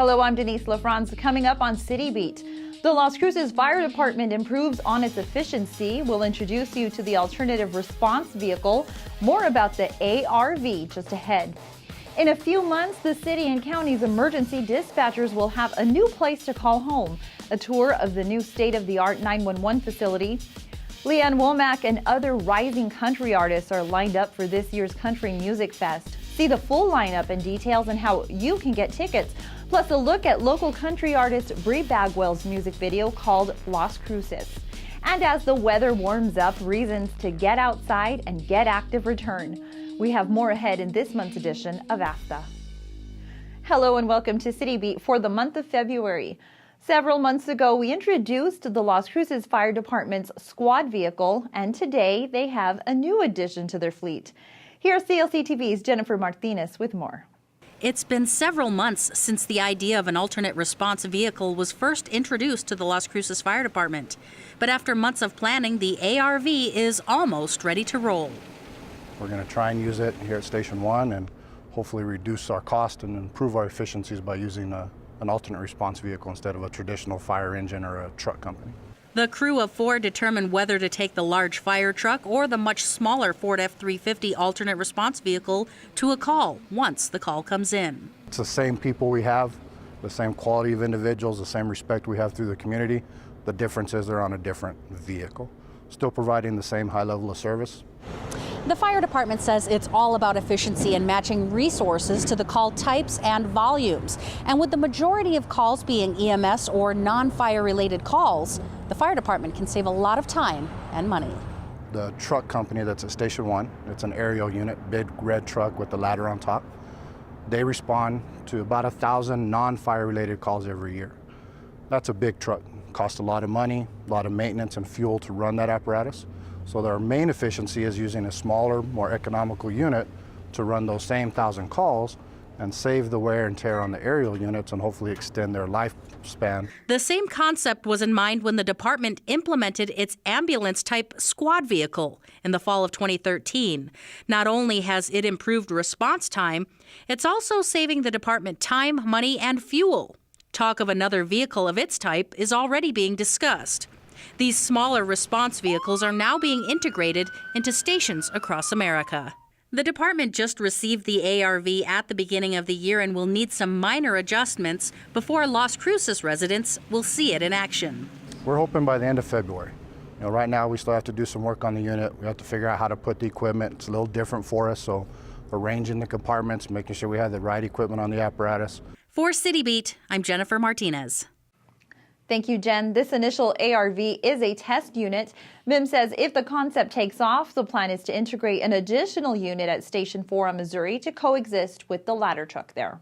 Hello, I'm Denise LaFrance. Coming up on City Beat, the Las Cruces Fire Department improves on its efficiency. We'll introduce you to the alternative response vehicle. More about the ARV just ahead. In a few months, the city and county's emergency dispatchers will have a new place to call home. A tour of the new state-of-the-art 911 facility. Leanne Womack and other rising country artists are lined up for this year's Country Music Fest. See the full lineup and details on how you can get tickets, plus a look at local country artist Bri Bagwell's music video called Las Cruces. And as the weather warms up, reasons to get outside and get active return. We have more ahead in this month's edition of AFTA. Hello and welcome to City Beat for the month of February. Several months ago, we introduced the Las Cruces Fire Department's squad vehicle, and today they have a new addition to their fleet. Here's CLC TV's Jennifer Martinez with more. It's been several months since the idea of an alternate response vehicle was first introduced to the Las Cruces Fire Department. But after months of planning, the ARV is almost ready to roll. We're going to try and use it here at Station 1 and hopefully reduce our cost and improve our efficiencies by using an alternate response vehicle instead of a traditional fire engine or a truck company. The crew of 4 determined whether to take the large fire truck or the much smaller Ford F-350 alternate response vehicle to a call once the call comes in. It's the same people we have, the same quality of individuals, the same respect we have through the community. The difference is they're on a different vehicle, still providing the same high level of service. The fire department says it's all about efficiency and matching resources to the call types and volumes. And with the majority of calls being EMS or non-fire related calls, the fire department can save a lot of time and money. The truck company that's at Station 1, it's an aerial unit, big red truck with the ladder on top. They respond to about 1,000 non-fire related calls every year. That's a big truck. Costs a lot of money, a lot of maintenance and fuel to run that apparatus. So their main efficiency is using a smaller, more economical unit to run those same 1,000 calls and save the wear and tear on the aerial units and hopefully extend their lifespan. The same concept was in mind when the department implemented its ambulance-type squad vehicle in the fall of 2013. Not only has it improved response time, it's also saving the department time, money, and fuel. Talk of another vehicle of its type is already being discussed. These smaller response vehicles are now being integrated into stations across America. The department just received the ARV at the beginning of the year and will need some minor adjustments before Las Cruces residents will see it in action. We're hoping by the end of February. Right now we still have to do some work on the unit. We have to figure out how to put the equipment. It's a little different for us, so arranging the compartments, making sure we have the right equipment on the apparatus. For City Beat, I'm Jennifer Martinez. Thank you, Jen. This initial ARV is a test unit. MIM says if the concept takes off, the plan is to integrate an additional unit at Station 4 on Missouri to coexist with the ladder truck there.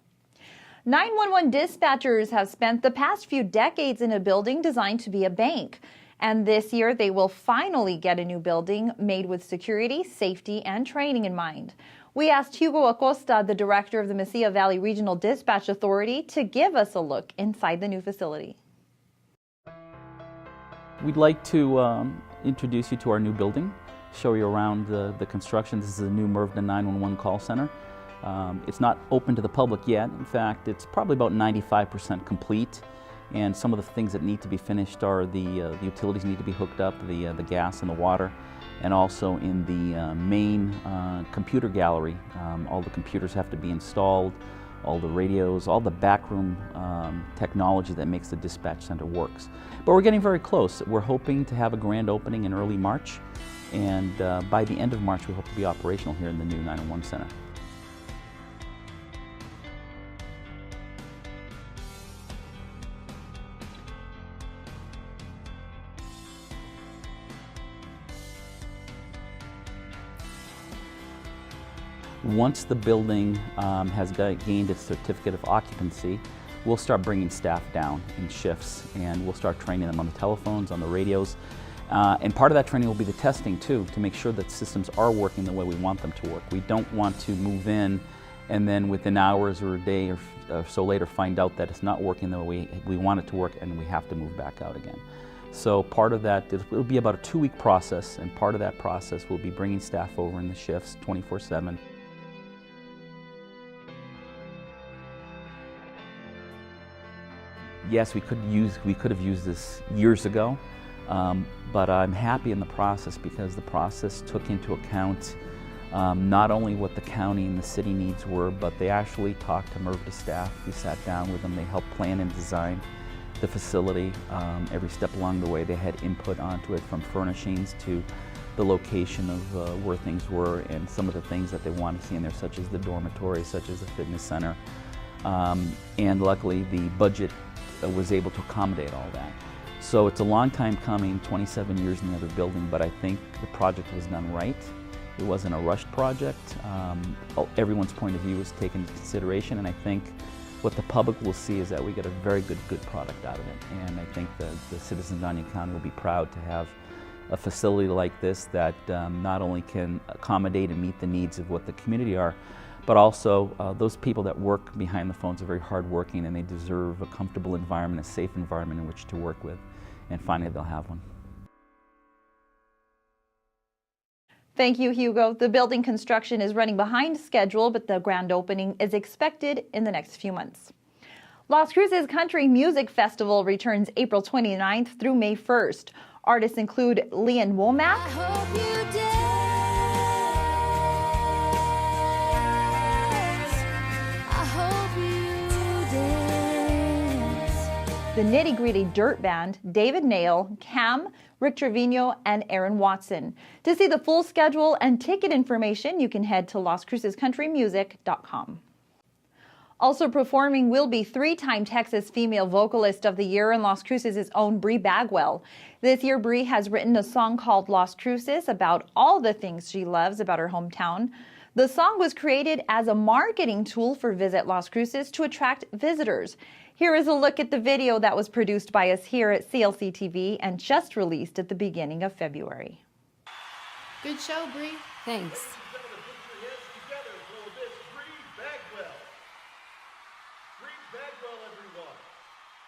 911 dispatchers have spent the past few decades in a building designed to be a bank. And this year, they will finally get a new building made with security, safety, and training in mind. We asked Hugo Acosta, the director of the Mesilla Valley Regional Dispatch Authority, to give us a look inside the new facility. We'd like to introduce you to our new building, show you around the construction. This is a new Mervden 911 call center. It's not open to the public yet. In fact, it's probably about 95% complete. And some of the things that need to be finished are the utilities need to be hooked up, the gas and the water, and also in the main computer gallery. All the computers have to be installed, all the radios, all the backroom technology that makes the dispatch center works. But we're getting very close. We're hoping to have a grand opening in early March, and by the end of March we hope to be operational here in the new 911 center. Once the building has gained its certificate of occupancy, we'll start bringing staff down in shifts, and we'll start training them on the telephones, on the radios. And part of that training will be the testing too, to make sure that systems are working the way we want them to work. We don't want to move in and then within hours or a day or so later find out that it's not working the way we want it to work and we have to move back out again. So part of that, it'll be about a 2-week process, and part of that process will be bringing staff over in the shifts 24/7. yes, we could have used this years ago, but I'm happy in the process because the process took into account not only what the county and the city needs were, but they actually talked to MRVDA staff. We sat down with them, they helped plan and design the facility every step along the way. They had input onto it, from furnishings to the location of where things were and some of the things that they wanted to see in there, such as the dormitory, such as the fitness center. And luckily the budget was able to accommodate all that. So it's a long time coming, 27 years in the other building, but I think the project was done right. It wasn't a rushed project. Everyone's point of view was taken into consideration, and I think what the public will see is that we get a very good product out of it. And I think the citizens of Onion County will be proud to have a facility like this that not only can accommodate and meet the needs of what the community are, but also those people that work behind the phones are very hardworking, and they deserve a comfortable environment, a safe environment in which to work with. And finally, they'll have one. Thank you, Hugo. The building construction is running behind schedule, but the grand opening is expected in the next few months. Las Cruces Country Music Festival returns April 29th through May 1st. Artists include Leon Womack, the Nitty Gritty Dirt Band, David Nail, Cam, Rick Trevino, and Aaron Watson. To see the full schedule and ticket information, you can head to LasCrucesCountryMusic.com. Also performing will be three-time Texas Female Vocalist of the Year and Las Cruces' own Bri Bagwell. This year, Bri has written a song called Las Cruces about all the things she loves about her hometown. The song was created as a marketing tool for Visit Las Cruces to attract visitors. Here is a look at the video that was produced by us here at CLC TV and just released at the beginning of February. Good show, Bri. Thanks. Bri Bagwell, everyone.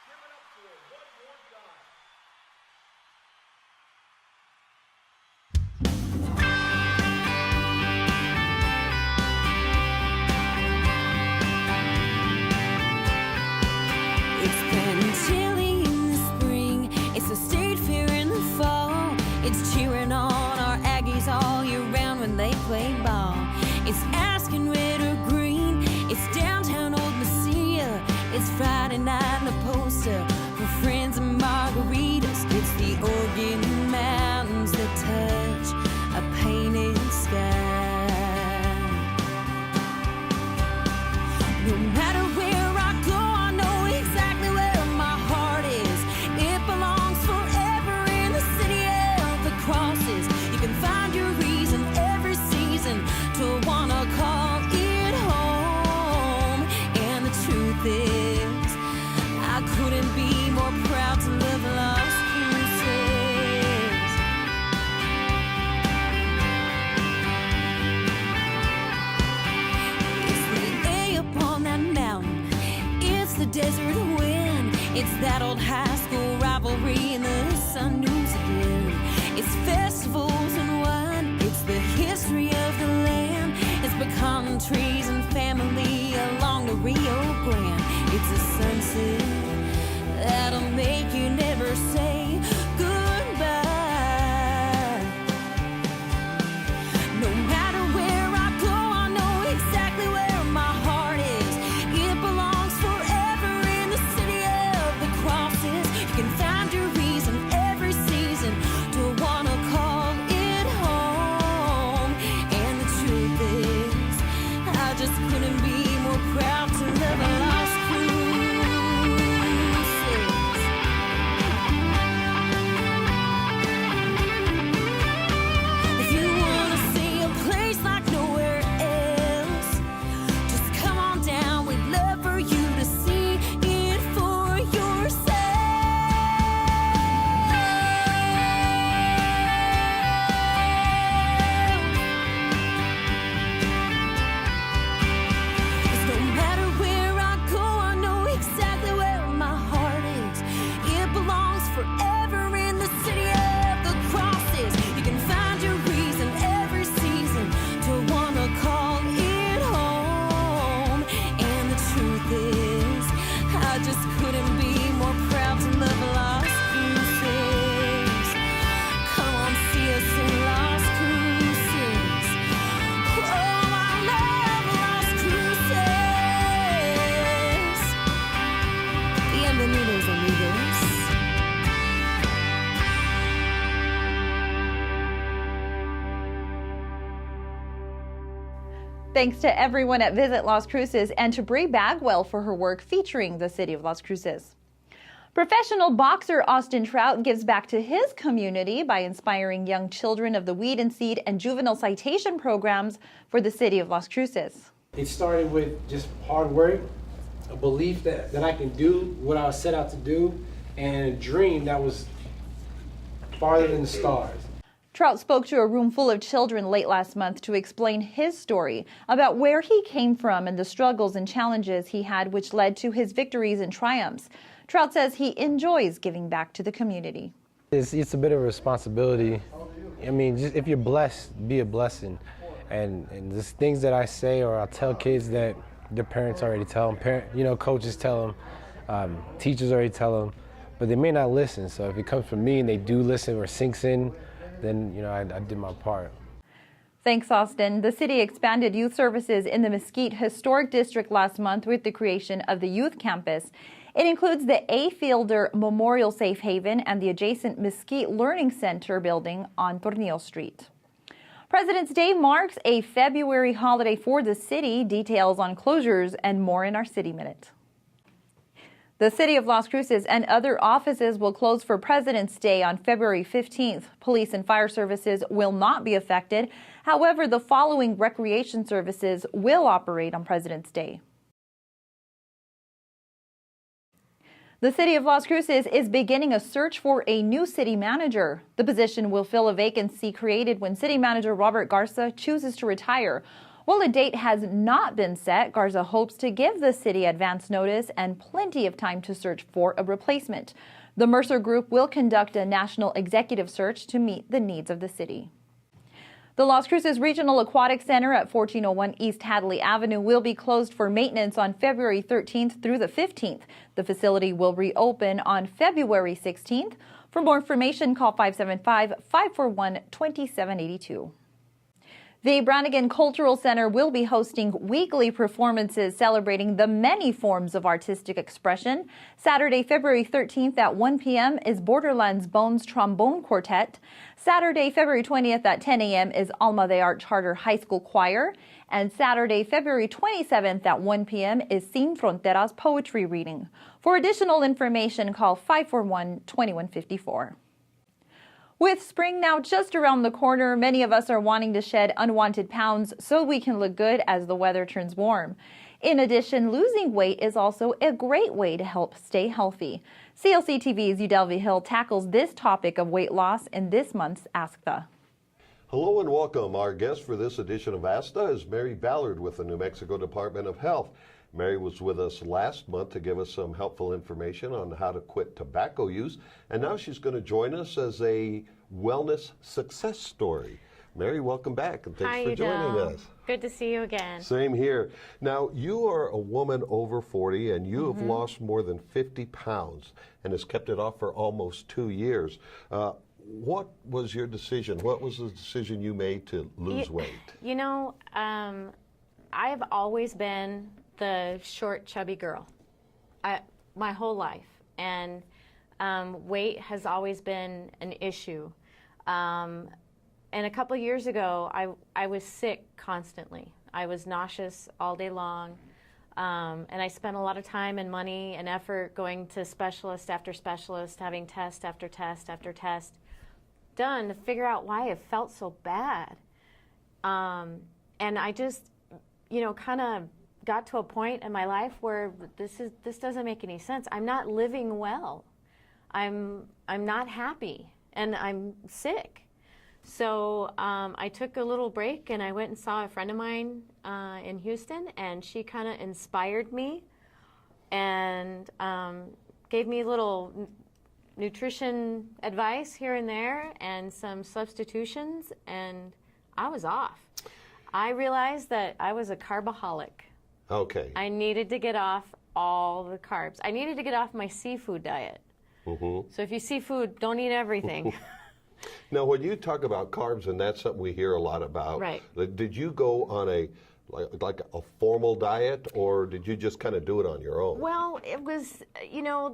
Give it up for her one more time. It's been chilly in the spring, it's a state fair in the fall. It's cheering on our Aggies all year round when they play ball. It's asking red or green, it's downtown Old Mesilla. It's Friday night in the poster for friends and margaritas. It's the Oregon mountains that touch a painted sky. No matter where I go, I know exactly where my heart is. It belongs forever in the city of the crosses. You can find your reason every season to wanna call it home. And the truth is, I couldn't be more proud to live Las Cruces. It's the A upon that mountain, it's the desert wind, it's that old high school rivalry and the sun news again. It's festivals and wine, it's the history of the land. It's pecan trees and family along the Rio Grande. It's a sunset that'll make you never say goodbye. No matter where I go, I know exactly where my heart is. It belongs forever in the city of the crosses. You can find your reason every season to wanna call it home. And the truth is, I just couldn't be more proud to live a Las Cruces. Thanks to everyone at Visit Las Cruces and to Bri Bagwell for her work featuring the city of Las Cruces. Professional boxer Austin Trout gives back to his community by inspiring young children of the Weed and Seed and juvenile citation programs for the city of Las Cruces. It started with just hard work, a belief that I can do what I was set out to do, and a dream that was farther than the stars. Trout spoke to a room full of children late last month to explain his story about where he came from and the struggles and challenges he had, which led to his victories and triumphs. Trout says he enjoys giving back to the community. It's a bit of a responsibility. I mean, just if you're blessed, be a blessing. And just things that I say or I'll tell kids that their parents already tell them, coaches tell them, teachers already tell them, but they may not listen. So if it comes from me and they do listen or sinks in, then, I did my part. Thanks, Austin. The city expanded youth services in the Mesquite Historic District last month with the creation of the Youth Campus. It includes the A. Fielder Memorial Safe Haven and the adjacent Mesquite Learning Center building on Tornillo Street. President's Day marks a February holiday for the city. Details on closures and more in our City Minute. The city of Las Cruces and other offices will close for President's Day on February 15th. Police and fire services will not be affected. However, the following recreation services will operate on President's Day. The city of Las Cruces is beginning a search for a new city manager. The position will fill a vacancy created when city manager Robert Garza chooses to retire. While a date has not been set, Garza hopes to give the city advance notice and plenty of time to search for a replacement. The Mercer Group will conduct a national executive search to meet the needs of the city. The Las Cruces Regional Aquatic Center at 1401 East Hadley Avenue will be closed for maintenance on February 13th through the 15th. The facility will reopen on February 16th. For more information, call 575-541-2782. The Brannigan Cultural Center will be hosting weekly performances celebrating the many forms of artistic expression. Saturday, February 13th at 1 p.m. is Borderlands Bones Trombone Quartet. Saturday, February 20th at 10 a.m. is Alma de Art Charter High School Choir. And Saturday, February 27th at 1 p.m. is Sin Fronteras Poetry Reading. For additional information, call 541-2154. With spring now just around the corner, many of us are wanting to shed unwanted pounds so we can look good as the weather turns warm. In addition, losing weight is also a great way to help stay healthy. CLC TV's Udelvi Hill tackles this topic of weight loss in this month's Ask the. Hello and welcome. Our guest for this edition of ASTA is Mary Ballard with the New Mexico Department of Health. Mary was with us last month to give us some helpful information on how to quit tobacco use, and now she's going to join us as a wellness success story. Mary, welcome back, and thanks for joining us. Good to see you again. Same here. Now, you are a woman over 40, and you have lost more than 50 pounds and has kept it off for almost 2 years. What was your decision? What was the decision you made to lose weight? I've always been the short, chubby girl my whole life, and weight has always been an issue. And a couple of years ago, I was sick constantly. I was nauseous all day long, and I spent a lot of time and money and effort going to specialist after specialist, having test after test after test done to figure out why it felt so bad. And I just, kind of got to a point in my life where this doesn't make any sense. I'm not living well. I'm not happy, and I'm sick. So I took a little break, and I went and saw a friend of mine in Houston, and she kind of inspired me and gave me little nutrition advice here and there and some substitutions, and I was off. I realized that I was a carbaholic. Okay. I needed to get off all the carbs. I needed to get off my seafood diet. So if you see food, don't eat everything. Now, when you talk about carbs, and that's something we hear a lot about, right. Did you go on a formal diet, or did you just kind of do it on your own? Well, it was,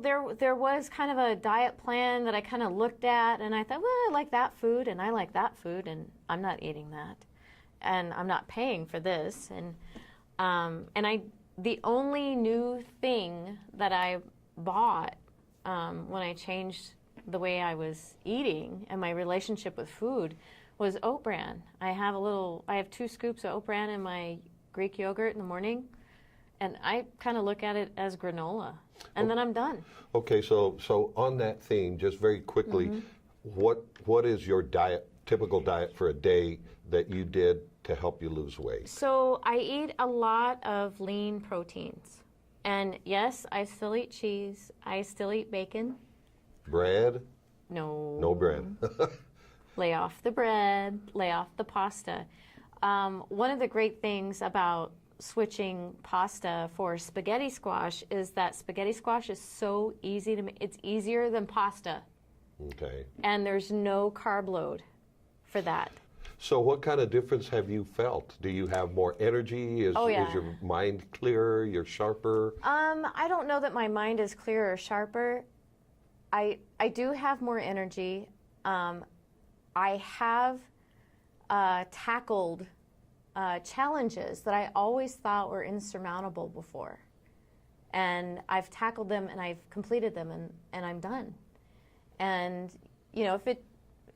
there was kind of a diet plan that I kind of looked at, and I thought, well, I like that food, and I like that food, and I'm not eating that. and I'm not paying for this. The only new thing that I bought when I changed the way I was eating and my relationship with food was oat bran. I have 2 scoops of oat bran in my Greek yogurt in the morning, and I kind of look at it as granola, and then I'm done. Okay, so on that theme, just very quickly, what is your typical diet for a day that you did to help you lose weight? So I eat a lot of lean proteins. And yes, I still eat cheese. I still eat bacon. Bread? No. No bread. Lay off the bread, lay off the pasta. One of the great things about switching pasta for spaghetti squash is that spaghetti squash is so easy to make. It's easier than pasta. Okay. And there's no carb load for that. So what kind of difference have you felt? Do you have more energy? Is your mind clearer? You're sharper? I don't know that my mind is clearer or sharper. I do have more energy. I have tackled challenges that I always thought were insurmountable before. And I've tackled them and I've completed them and I'm done. And, you know,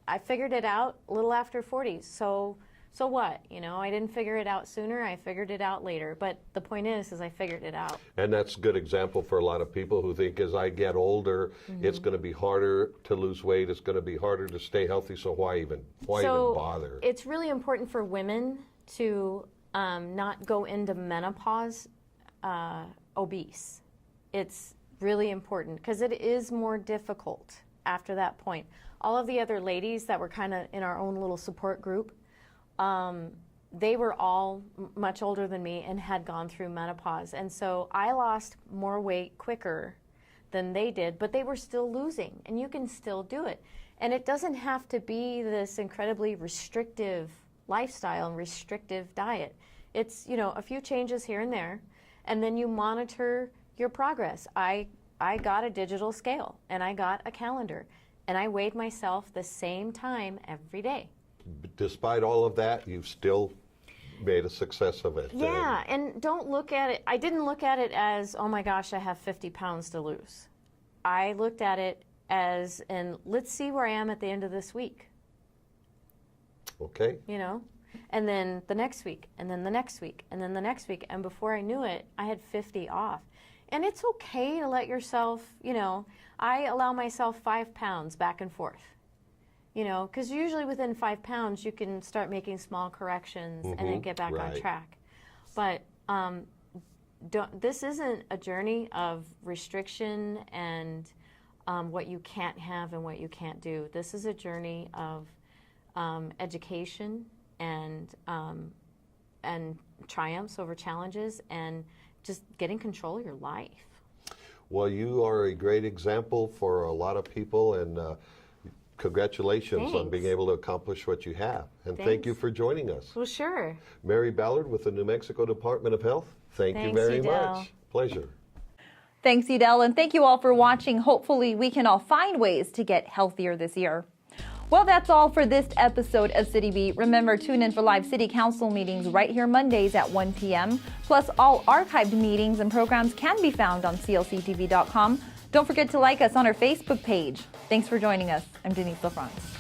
I figured it out a little after 40. So what? You know, I didn't figure it out sooner. I figured it out later. But the point is I figured it out. And that's a good example for a lot of people who think as I get older, it's going to be harder to lose weight. It's going to be harder to stay healthy. So why even bother? It's really important for women to not go into menopause obese. It's really important because it is more difficult after that point. All of the other ladies that were kind of in our own little support group, they were all much older than me and had gone through menopause. And so I lost more weight quicker than they did, but they were still losing, and you can still do it. And it doesn't have to be this incredibly restrictive lifestyle and restrictive diet. It's, you know, a few changes here and there, and then you monitor your progress. I got a digital scale, and I got a calendar, and I weighed myself the same time every day. Despite all of that, you've still made a success of it. Yeah, and don't look at it, I didn't look at it as, oh my gosh, I have 50 pounds to lose. I looked at it as, and let's see where I am at the end of this week. Okay. You know? And then the next week, and then the next week, and then the next week, and before I knew it, I had 50 off. And it's okay to let yourself, you know, I allow myself 5 pounds back and forth. You know, because usually within 5 pounds, you can start making small corrections and then get back on track. But this isn't a journey of restriction and what you can't have and what you can't do. This is a journey of education and triumphs over challenges and just getting control of your life. Well, you are a great example for a lot of people, and congratulations on being able to accomplish what you have. And thank you for joining us. Well, sure. Mary Ballard with the New Mexico Department of Health, thank you very much. Pleasure. Thanks, Edel, and thank you all for watching. Hopefully, we can all find ways to get healthier this year. Well, that's all for this episode of City Beat. Remember, tune in for live City Council meetings right here Mondays at 1 p.m. Plus, all archived meetings and programs can be found on clctv.com. Don't forget to like us on our Facebook page. Thanks for joining us. I'm Denise LaFrance.